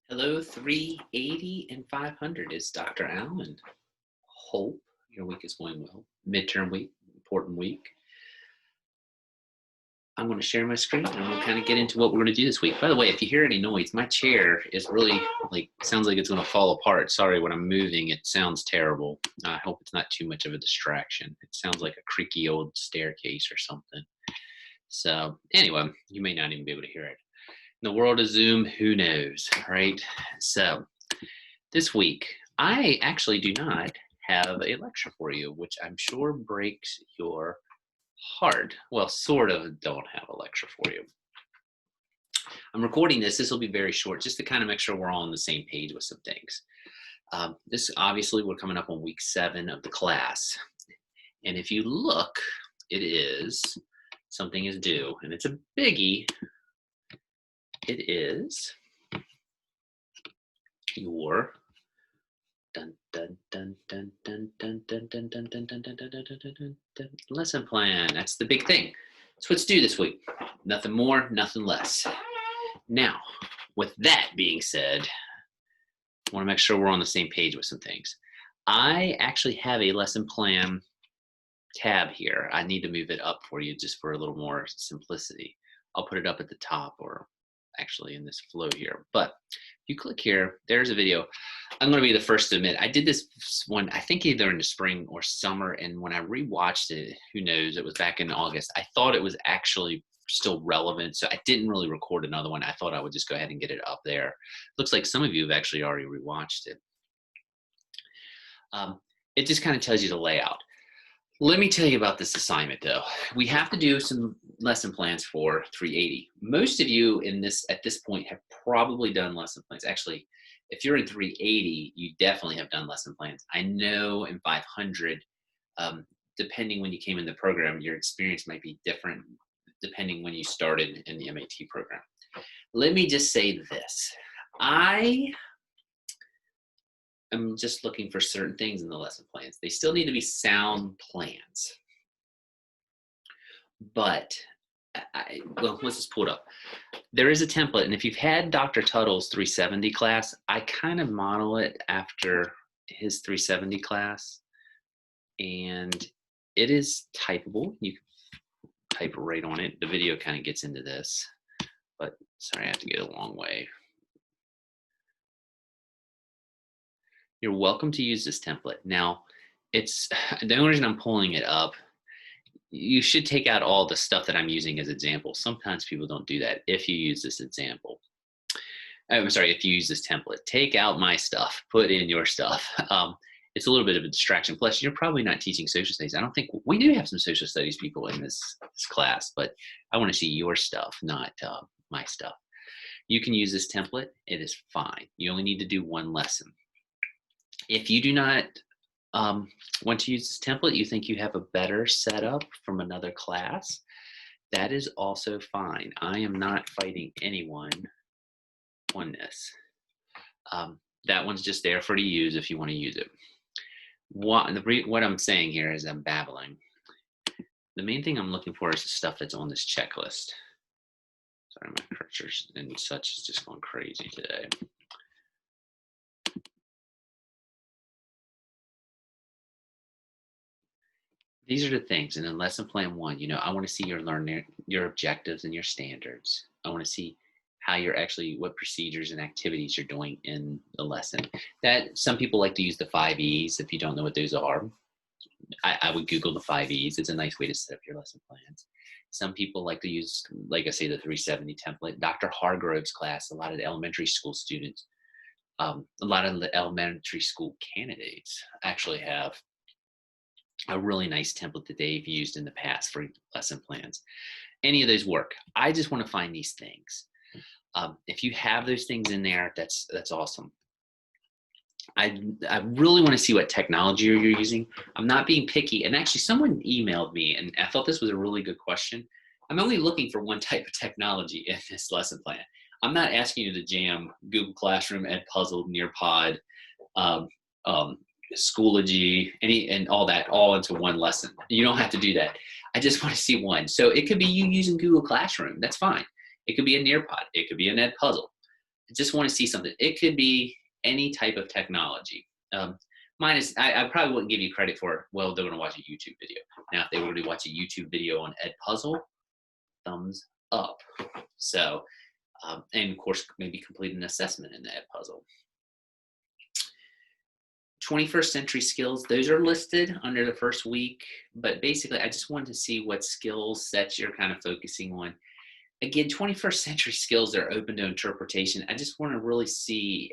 Hello, 380 and 500 is Dr. Al, and hope your week is going well. Midterm week, important week. I'm going to share my screen and we'll kind of get into what we're going to do this week. By the way, if you hear any noise, my chair is really sounds like it's going to fall apart. Sorry, when I'm moving, it sounds terrible. I hope it's not too much of a distraction. It sounds like a creaky old staircase or something. So anyway, you may not even be able to hear it. In the world of Zoom, who knows, right? So this week, I actually do not have a lecture for you, which I'm sure breaks your heart. Well, sort of don't have a lecture for you. I'm recording this. This will be very short, just to kind of make sure we're all on the same page with some things. This obviously, we're coming up on week 7 of the class. And if you look, it is something is due, and it's a biggie. It is your lesson plan. That's the big thing. That's what's due this week. Nothing more, nothing less. Now, with that being said, I want to make sure we're on the same page with some things. I actually have a lesson plan tab here. I need to move it up for you just for a little more simplicity. I'll put it up at the top, or actually in this flow here. But if you click here, there's a video. I'm going to be the first to admit, I did this one, I think either in the spring or summer, and when I rewatched it, who knows, it was back in August, I thought it was actually still relevant, so I didn't really record another one. I thought I would just go ahead and get it up there. Looks like some of you have actually already rewatched it. It just kind of tells you the layout. Let me tell you about this assignment, though. We have to do some lesson plans for 380. Most of you at this point have probably done lesson plans. Actually, if you're in 380, you definitely have done lesson plans. I know in 500, depending when you came in the program, your experience might be different depending when you started in the MAT program. Let me just say this. I'm just looking for certain things in the lesson plans. They still need to be sound plans. But, well, let's just pull it up. There is a template, and if you've had Dr. Tuttle's 370 class, I kind of model it after his 370 class. And it is typable. You can type right on it. The video kind of gets into this. But, sorry, I have to get a long way. You're welcome to use this template. Now, it's the only reason I'm pulling it up, you should take out all the stuff that I'm using as examples. Sometimes people don't do that if you use this example. I'm sorry, if you use this template. Take out my stuff, put in your stuff. It's a little bit of a distraction. Plus, you're probably not teaching social studies. I don't think, we do have some social studies people in this class, but I want to see your stuff, not my stuff. You can use this template. It is fine. You only need to do one lesson. If you do not want to use this template, you think you have a better setup from another class, that is also fine. I am not fighting anyone on this. That one's just there for you to use if you want to use it. What I'm saying here is I'm babbling. The main thing I'm looking for is the stuff that's on this checklist. Sorry, my cursors and such is just going crazy today. These are the things. And in lesson plan 1, I want to see your objectives and your standards. I want to see how what procedures and activities you're doing in the lesson. That some people like to use the 5 E's. If you don't know what those are, I would Google the 5 E's. It's a nice way to set up your lesson plans. Some people like to use, like I say, the 370 template. Dr. Hargrove's class, a lot of the elementary school students, a lot of the elementary school candidates actually have a really nice template that they've used in the past for lesson plans. Any of those work. I just want to find these things. If you have those things in there, that's awesome. I really want to see what technology you're using. I'm not being picky. And actually, someone emailed me, and I thought this was a really good question. I'm only looking for one type of technology in this lesson plan. I'm not asking you to jam Google Classroom, Edpuzzle, Nearpod, Schoology, and all that all into one lesson. You don't have to do that. I just want to see one. So it could be you using Google Classroom. That's fine. It could be a Nearpod. It could be an Edpuzzle. just want to see something. It could be any type of technology. Mine is, I probably wouldn't give you credit for, well, they're going to watch a YouTube video. Now, if they were to watch a YouTube video on Edpuzzle, thumbs up. So, and of course, maybe complete an assessment in the Edpuzzle. 21st century skills, those are listed under the first week, but basically I just wanted to see what skill sets you're kind of focusing on. Again, 21st century skills are open to interpretation. I just want to really see,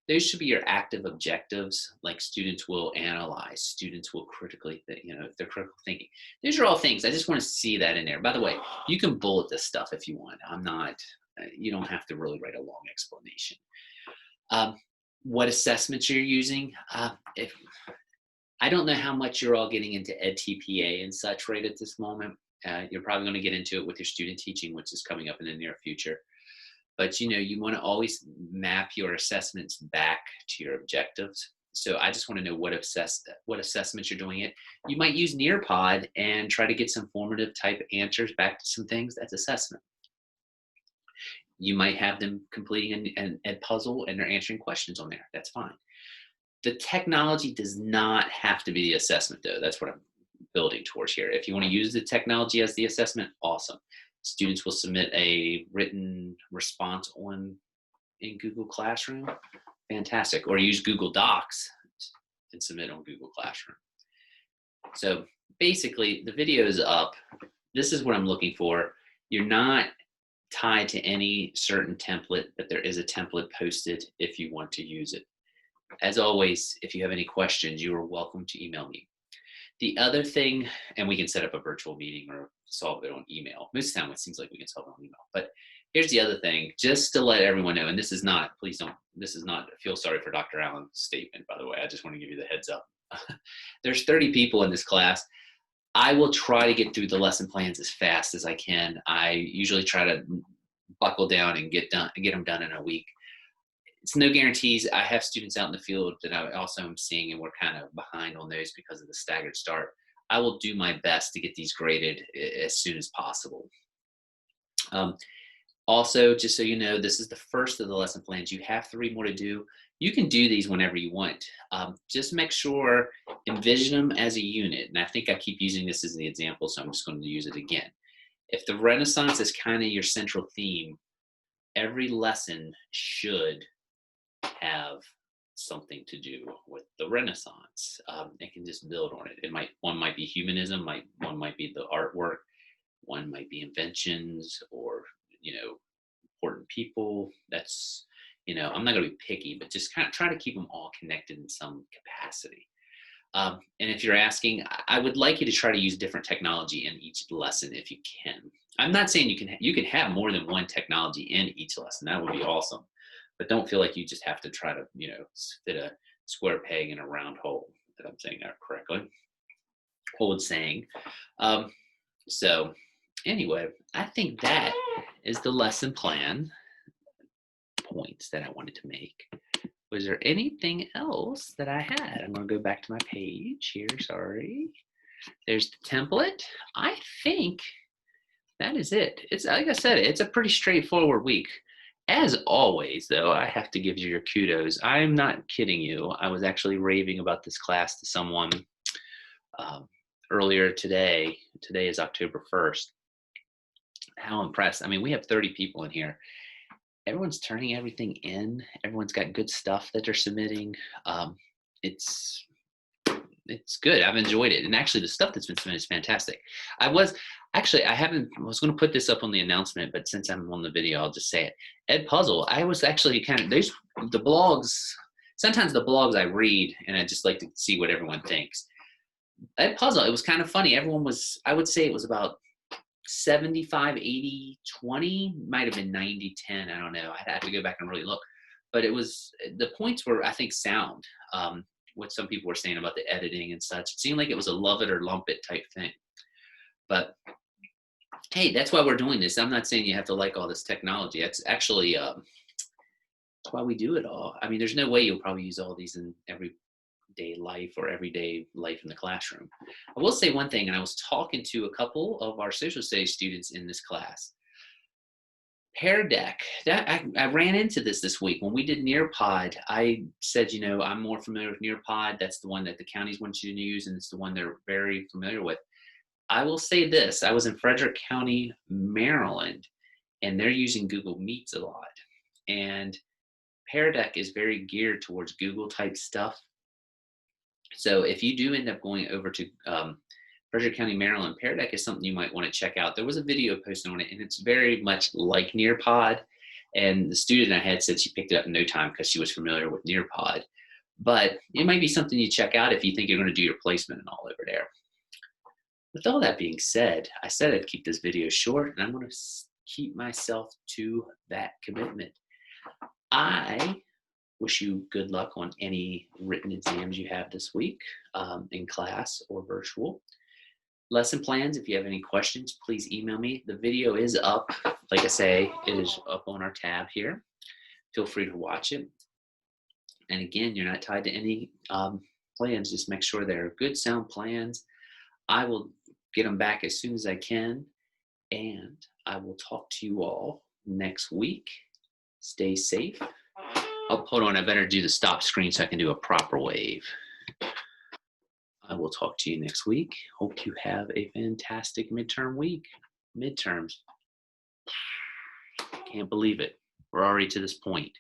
those should be your active objectives, like students will analyze, students will critically think, if they're critical thinking. These are all things, I just want to see that in there. By the way, you can bullet this stuff if you want. I'm not, you don't have to really write a long explanation. What assessments you're using. I don't know how much you're all getting into EdTPA and such right at this moment. You're probably going to get into it with your student teaching, which is coming up in the near future. But you want to always map your assessments back to your objectives. So I just want to know what assessments you're doing it. You might use Nearpod and try to get some formative type answers back to some things. That's assessment. You might have them completing an Edpuzzle and they're answering questions on there. That's fine. The technology does not have to be the assessment, though. That's what I'm building towards here. If you want to use the technology as the assessment, awesome. Students will submit a written response in Google Classroom. Fantastic. Or use Google Docs and submit on Google Classroom. So basically, the video is up. This is what I'm looking for. You're not tied to any certain template, but there is a template posted if you want to use it. As always, if you have any questions, you are welcome to email me. The other thing, and we can set up a virtual meeting or solve it on email. Most of the time it seems like we can solve it on email. But here's the other thing, just to let everyone know, and this is not, feel sorry for Dr. Allen's statement, by the way. I just want to give you the heads up. There's 30 people in this class. I will try to get through the lesson plans as fast as I can. I usually try to buckle down and get them done in a week. It's no guarantees. I have students out in the field that I also am seeing, and we're kind of behind on those because of the staggered start. I will do my best to get these graded as soon as possible. Also, just so you know, this is the first of the lesson plans. You have 3 more to do. You can do these whenever you want. Just make sure, envision them as a unit. And I think I keep using this as the example, so I'm just going to use it again. If the Renaissance is kind of your central theme, every lesson should have something to do with the Renaissance. It can just build on it. One might be humanism, one might be the artwork, one might be inventions, or important people. That's I'm not going to be picky, but just kind of try to keep them all connected in some capacity. And if you're asking, I would like you to try to use different technology in each lesson if you can. I'm not saying you can have more than one technology in each lesson. That would be awesome. But don't feel like you just have to try to, fit a square peg in a round hole, if I'm saying that correctly. Old saying. So anyway, I think that is the lesson plan points that I wanted to make. Was there anything else that I had? I'm going to go back to my page here. Sorry. There's the template. I think that is it. It's like I said, it's a pretty straightforward week. As always, though, I have to give you your kudos. I'm not kidding you. I was actually raving about this class to someone earlier today. Today is October 1st. How impressed. I mean, we have 30 people in here. Everyone's turning everything in. Everyone's got good stuff that they're submitting. It's good. I've enjoyed it. And actually, the stuff that's been submitted is fantastic. I was going to put this up on the announcement, but since I'm on the video, I'll just say it. Edpuzzle, I was actually the blogs, sometimes the blogs I read, and I just like to see what everyone thinks. Edpuzzle, it was kind of funny. I would say it was about 75, 80, 20, might have been 90, 10. I don't know. I'd have to go back and really look. But the points were, I think, sound. What some people were saying about the editing and such. It seemed like it was a love it or lump it type thing. But hey, that's why we're doing this. I'm not saying you have to like all this technology. That's actually that's why we do it all. I mean, there's no way you'll probably use all these in everyday life or everyday life in the classroom. I will say one thing, and I was talking to a couple of our social studies students in this class. Pear Deck. I ran into this week when we did Nearpod. I said, you know, I'm more familiar with Nearpod. That's the one that the counties want you to use, and it's the one they're very familiar with. I will say this: I was in Frederick County, Maryland, and they're using Google Meets a lot. And Pear Deck is very geared towards Google type stuff. So if you do end up going over to Frederick County, Maryland, Pear Deck is something you might want to check out. There was a video posted on it, and it's very much like Nearpod. And the student I had said she picked it up in no time because she was familiar with Nearpod. But it might be something you check out if you think you're going to do your placement and all over there. With all that being said, I said I'd keep this video short, and I'm going to keep myself to that commitment. I wish you good luck on any written exams you have this week in class or virtual. Lesson plans, if you have any questions, please email me. The video is up. Like I say, it is up on our tab here. Feel free to watch it. And again, you're not tied to any plans. Just make sure they're good, sound plans. I will get them back as soon as I can. And I will talk to you all next week. Stay safe. Oh, hold on. I better do the stop screen so I can do a proper wave. I will talk to you next week. Hope you have a fantastic midterm week. Midterms. Can't believe it. We're already to this point.